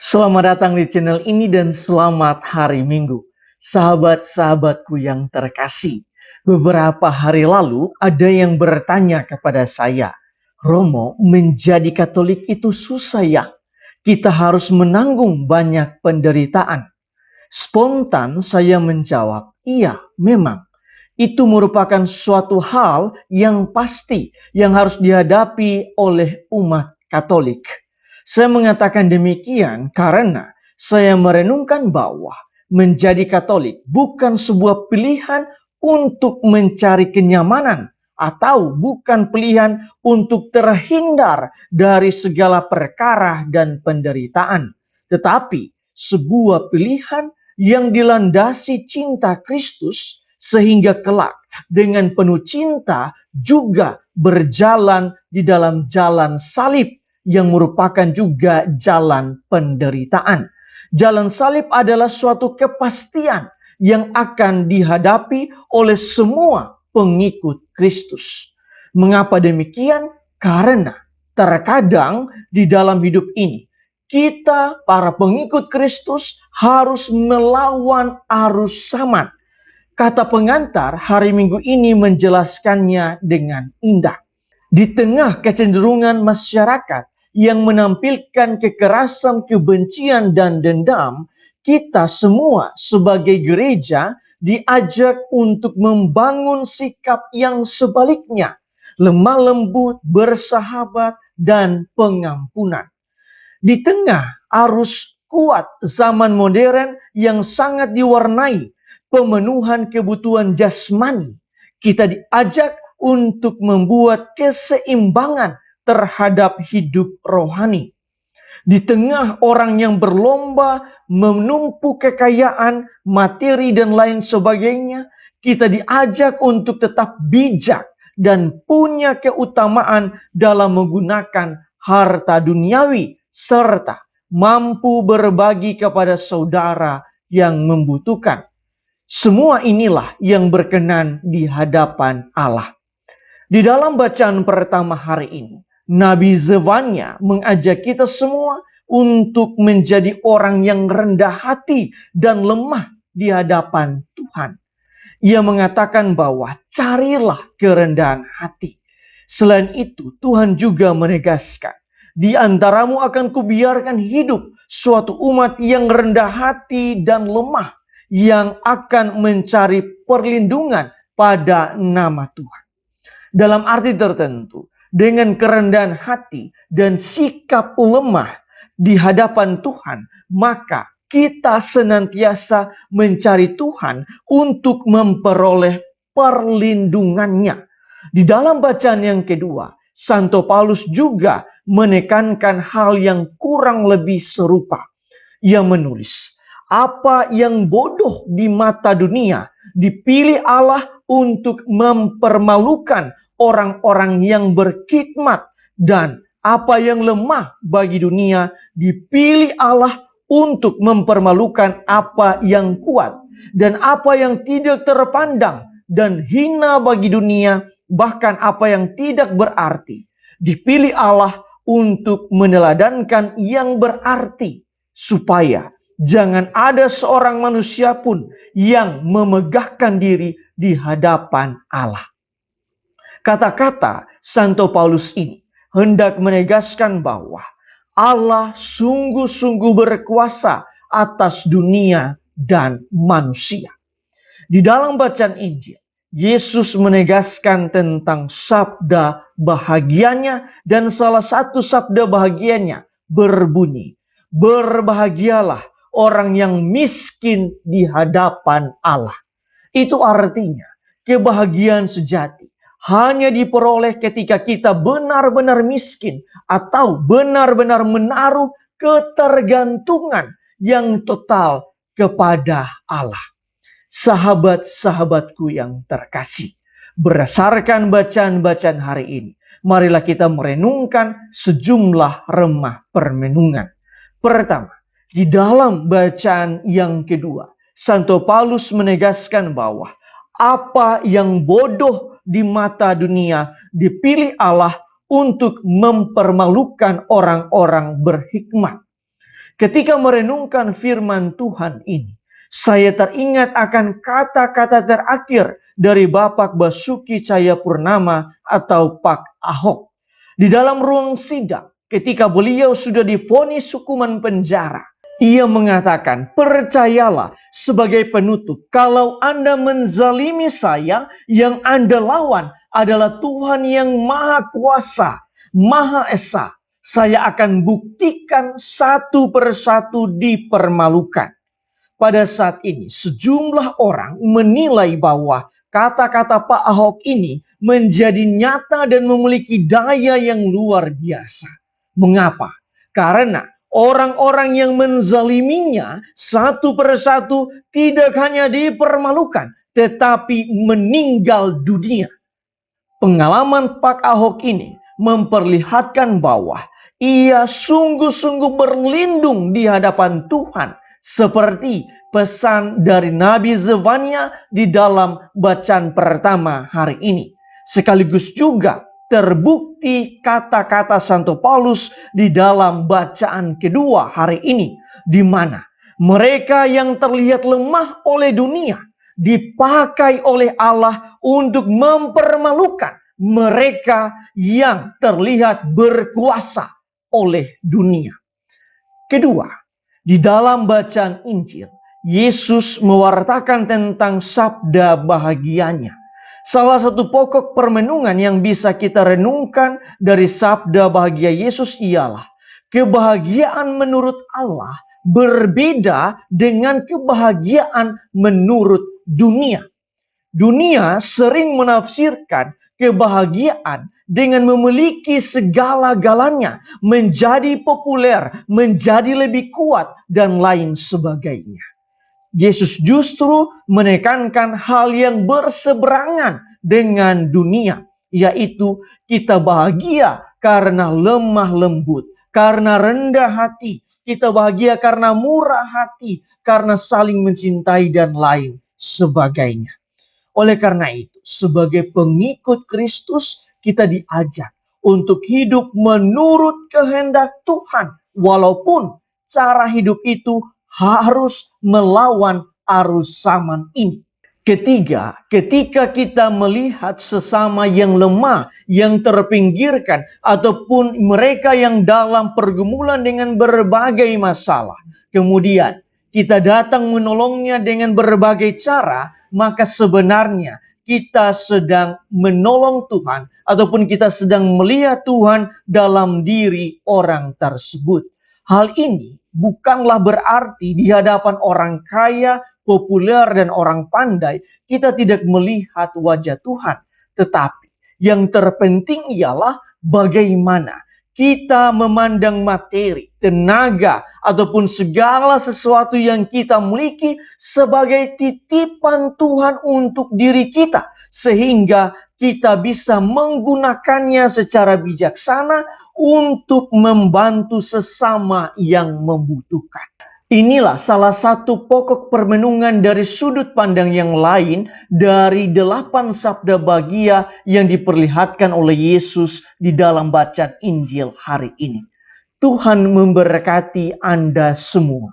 Selamat datang di channel ini dan selamat hari Minggu. Sahabat-sahabatku yang terkasih, beberapa hari lalu ada yang bertanya kepada saya, Romo, menjadi Katolik itu susah ya? Kita harus menanggung banyak penderitaan. Spontan saya menjawab, iya memang. Itu merupakan suatu hal yang pasti yang harus dihadapi oleh umat Katolik. Saya mengatakan demikian karena saya merenungkan bahwa menjadi Katolik bukan sebuah pilihan untuk mencari kenyamanan atau bukan pilihan untuk terhindar dari segala perkara dan penderitaan, tetapi sebuah pilihan yang dilandasi cinta Kristus sehingga kelak dengan penuh cinta juga berjalan di dalam jalan salib yang merupakan juga jalan penderitaan. Jalan salib adalah suatu kepastian yang akan dihadapi oleh semua pengikut Kristus. Mengapa demikian? Karena terkadang di dalam hidup ini kita para pengikut Kristus harus melawan arus zaman. Kata pengantar hari Minggu ini menjelaskannya dengan indah. Di tengah kecenderungan masyarakat yang menampilkan kekerasan, kebencian, dan dendam, kita semua sebagai gereja diajak untuk membangun sikap yang sebaliknya, lemah lembut, bersahabat, dan pengampunan. Di tengah arus kuat zaman modern yang sangat diwarnai pemenuhan kebutuhan jasmani, kita diajak untuk membuat keseimbangan terhadap hidup rohani. Di tengah orang yang berlomba menumpuk kekayaan, materi, dan lain sebagainya, kita diajak untuk tetap bijak dan punya keutamaan dalam menggunakan harta duniawi serta mampu berbagi kepada saudara yang membutuhkan. Semua inilah yang berkenan di hadapan Allah. Di dalam bacaan pertama hari ini, Nabi Zefania mengajak kita semua untuk menjadi orang yang rendah hati dan lemah di hadapan Tuhan. Ia mengatakan bahwa carilah kerendahan hati. Selain itu, Tuhan juga menegaskan, di antaramu akan kubiarkan hidup suatu umat yang rendah hati dan lemah, yang akan mencari perlindungan pada nama Tuhan. Dalam arti tertentu, dengan kerendahan hati dan sikap lemah di hadapan Tuhan, maka kita senantiasa mencari Tuhan untuk memperoleh perlindungannya. Di dalam bacaan yang kedua, Santo Paulus juga menekankan hal yang kurang lebih serupa. Ia menulis, apa yang bodoh di mata dunia dipilih Allah untuk mempermalukan orang-orang yang berkhidmat, dan apa yang lemah bagi dunia dipilih Allah untuk mempermalukan apa yang kuat, dan apa yang tidak terpandang dan hina bagi dunia, bahkan apa yang tidak berarti, dipilih Allah untuk meneladankan yang berarti, supaya jangan ada seorang manusia pun yang memegahkan diri di hadapan Allah. Kata-kata Santo Paulus ini hendak menegaskan bahwa Allah sungguh-sungguh berkuasa atas dunia dan manusia. Di dalam bacaan Injil, Yesus menegaskan tentang sabda bahagianya, dan salah satu sabda bahagianya berbunyi, berbahagialah orang yang miskin di hadapan Allah. Itu artinya kebahagiaan sejati hanya diperoleh ketika kita benar-benar miskin atau benar-benar menaruh ketergantungan yang total kepada Allah. Sahabat-sahabatku yang terkasih, berdasarkan bacaan-bacaan hari ini, marilah kita merenungkan sejumlah remah permenungan. Pertama, di dalam bacaan yang kedua, Santo Paulus menegaskan bahwa apa yang bodoh di mata dunia dipilih Allah untuk mempermalukan orang-orang berhikmat. Ketika merenungkan firman Tuhan ini, saya teringat akan kata-kata terakhir dari Bapak Basuki Cahayapurnama atau Pak Ahok. Di dalam ruang sidang, ketika beliau sudah divonis hukuman penjara, ia mengatakan, percayalah sebagai penutup, kalau Anda menzalimi saya, yang Anda lawan adalah Tuhan yang Maha Kuasa, Maha Esa. Saya akan buktikan satu persatu dipermalukan. Pada saat ini, sejumlah orang menilai bahwa kata-kata Pak Ahok ini menjadi nyata dan memiliki daya yang luar biasa. Mengapa? Karena orang-orang yang menzaliminya satu persatu tidak hanya dipermalukan, tetapi meninggal dunia. Pengalaman Pak Ahok ini memperlihatkan bahwa ia sungguh-sungguh berlindung di hadapan Tuhan, seperti pesan dari Nabi Zefania di dalam bacaan pertama hari ini. Sekaligus juga terbukti kata-kata Santo Paulus di dalam bacaan kedua hari ini, di mana mereka yang terlihat lemah oleh dunia dipakai oleh Allah untuk mempermalukan mereka yang terlihat berkuasa oleh dunia. Kedua, di dalam bacaan Injil, Yesus mewartakan tentang sabda bahagianya. Salah satu pokok permenungan yang bisa kita renungkan dari sabda bahagia Yesus ialah kebahagiaan menurut Allah berbeda dengan kebahagiaan menurut dunia. Dunia sering menafsirkan kebahagiaan dengan memiliki segala-galanya, menjadi populer, menjadi lebih kuat, dan lain sebagainya. Yesus justru menekankan hal yang berseberangan dengan dunia, yaitu kita bahagia karena lemah lembut, karena rendah hati, kita bahagia karena murah hati, karena saling mencintai, dan lain sebagainya. Oleh karena itu, sebagai pengikut Kristus, kita diajak untuk hidup menurut kehendak Tuhan, walaupun cara hidup itu harus melawan arus zaman ini. Ketiga, ketika kita melihat sesama yang lemah, yang terpinggirkan, ataupun mereka yang dalam pergumulan dengan berbagai masalah, kemudian kita datang menolongnya dengan berbagai cara, maka sebenarnya kita sedang menolong Tuhan, ataupun kita sedang melihat Tuhan dalam diri orang tersebut. Hal ini bukanlah berarti di hadapan orang kaya, populer, dan orang pandai kita tidak melihat wajah Tuhan. Tetapi yang terpenting ialah bagaimana kita memandang materi, tenaga, ataupun segala sesuatu yang kita miliki sebagai titipan Tuhan untuk diri kita, sehingga kita bisa menggunakannya secara bijaksana untuk membantu sesama yang membutuhkan. Inilah salah satu pokok permenungan dari sudut pandang yang lain dari 8 sabda bahagia yang diperlihatkan oleh Yesus di dalam bacaan Injil hari ini. Tuhan memberkati Anda semua.